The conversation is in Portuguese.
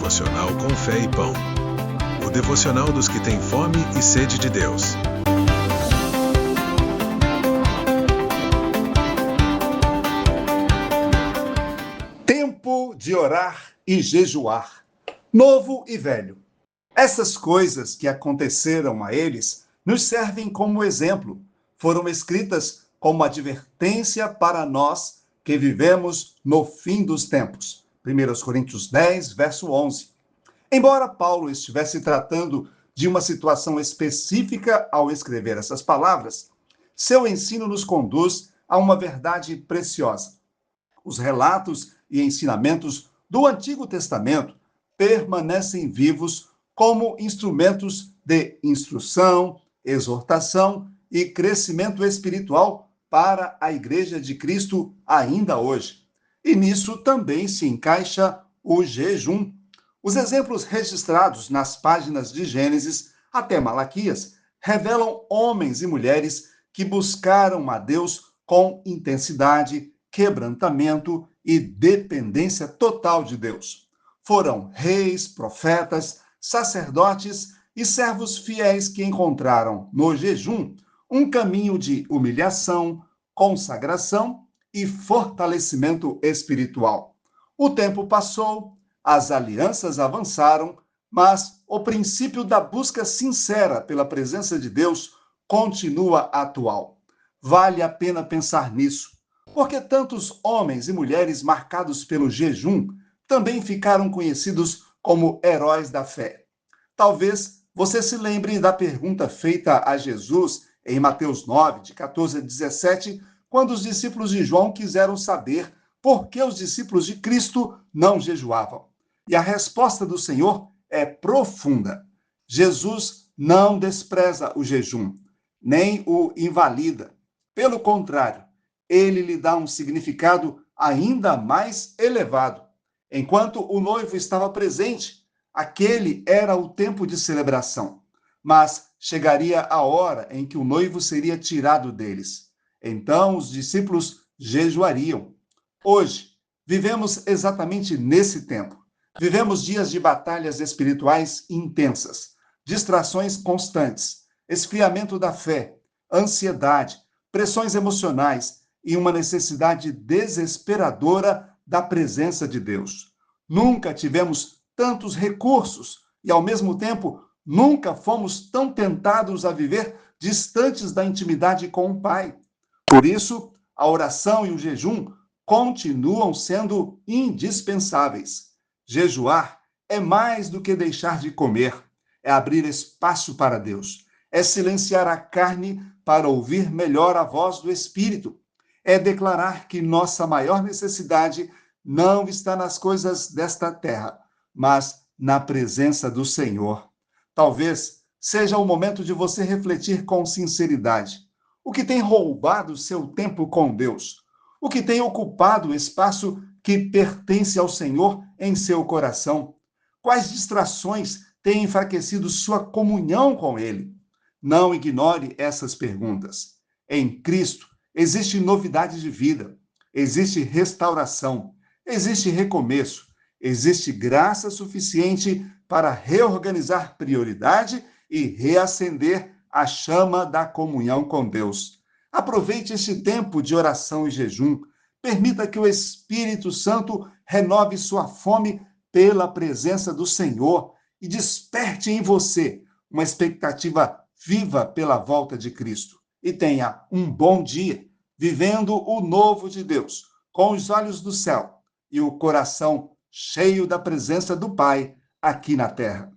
devocional com fé e pão. O devocional dos que têm fome e sede de Deus. Tempo de orar e jejuar, novo e velho. Essas coisas que aconteceram a eles nos servem como exemplo. Foram escritas como advertência para nós que vivemos no fim dos tempos. 1 Coríntios 10, verso 11. Embora Paulo estivesse tratando de uma situação específica ao escrever essas palavras, seu ensino nos conduz a uma verdade preciosa. Os relatos e ensinamentos do Antigo Testamento permanecem vivos como instrumentos de instrução, exortação e crescimento espiritual para a Igreja de Cristo ainda hoje. E nisso também se encaixa o jejum. Os exemplos registrados nas páginas de Gênesis até Malaquias revelam homens e mulheres que buscaram a Deus com intensidade, quebrantamento e dependência total de Deus. Foram reis, profetas, sacerdotes e servos fiéis que encontraram no jejum um caminho de humilhação, consagração e fortalecimento espiritual. O tempo passou, as alianças avançaram, mas o princípio da busca sincera pela presença de Deus continua atual. Vale a pena pensar nisso, porque tantos homens e mulheres marcados pelo jejum também ficaram conhecidos como heróis da fé. Talvez você se lembre da pergunta feita a Jesus em Mateus 9, de 14 a 17, quando os discípulos de João quiseram saber por que os discípulos de Cristo não jejuavam. E a resposta do Senhor é profunda. Jesus não despreza o jejum, nem o invalida. Pelo contrário, ele lhe dá um significado ainda mais elevado. Enquanto o noivo estava presente, aquele era o tempo de celebração. Mas chegaria a hora em que o noivo seria tirado deles. Então os discípulos jejuariam. Hoje, vivemos exatamente nesse tempo. Vivemos dias de batalhas espirituais intensas, distrações constantes, esfriamento da fé, ansiedade, pressões emocionais e uma necessidade desesperadora da presença de Deus. Nunca tivemos tantos recursos e, ao mesmo tempo, nunca fomos tão tentados a viver distantes da intimidade com o Pai. Por isso, a oração e o jejum continuam sendo indispensáveis. Jejuar é mais do que deixar de comer, é abrir espaço para Deus, é silenciar a carne para ouvir melhor a voz do Espírito, é declarar que nossa maior necessidade não está nas coisas desta terra, mas na presença do Senhor. Talvez seja o momento de você refletir com sinceridade. O que tem roubado seu tempo com Deus? O que tem ocupado o espaço que pertence ao Senhor em seu coração? Quais distrações têm enfraquecido sua comunhão com Ele? Não ignore essas perguntas. Em Cristo existe novidade de vida, existe restauração, existe recomeço, existe graça suficiente para reorganizar prioridade e reacender a chama da comunhão com Deus. Aproveite este tempo de oração e jejum. Permita que o Espírito Santo renove sua fome pela presença do Senhor e desperte em você uma expectativa viva pela volta de Cristo. E tenha um bom dia, vivendo o novo de Deus, com os olhos do céu e o coração cheio da presença do Pai aqui na terra.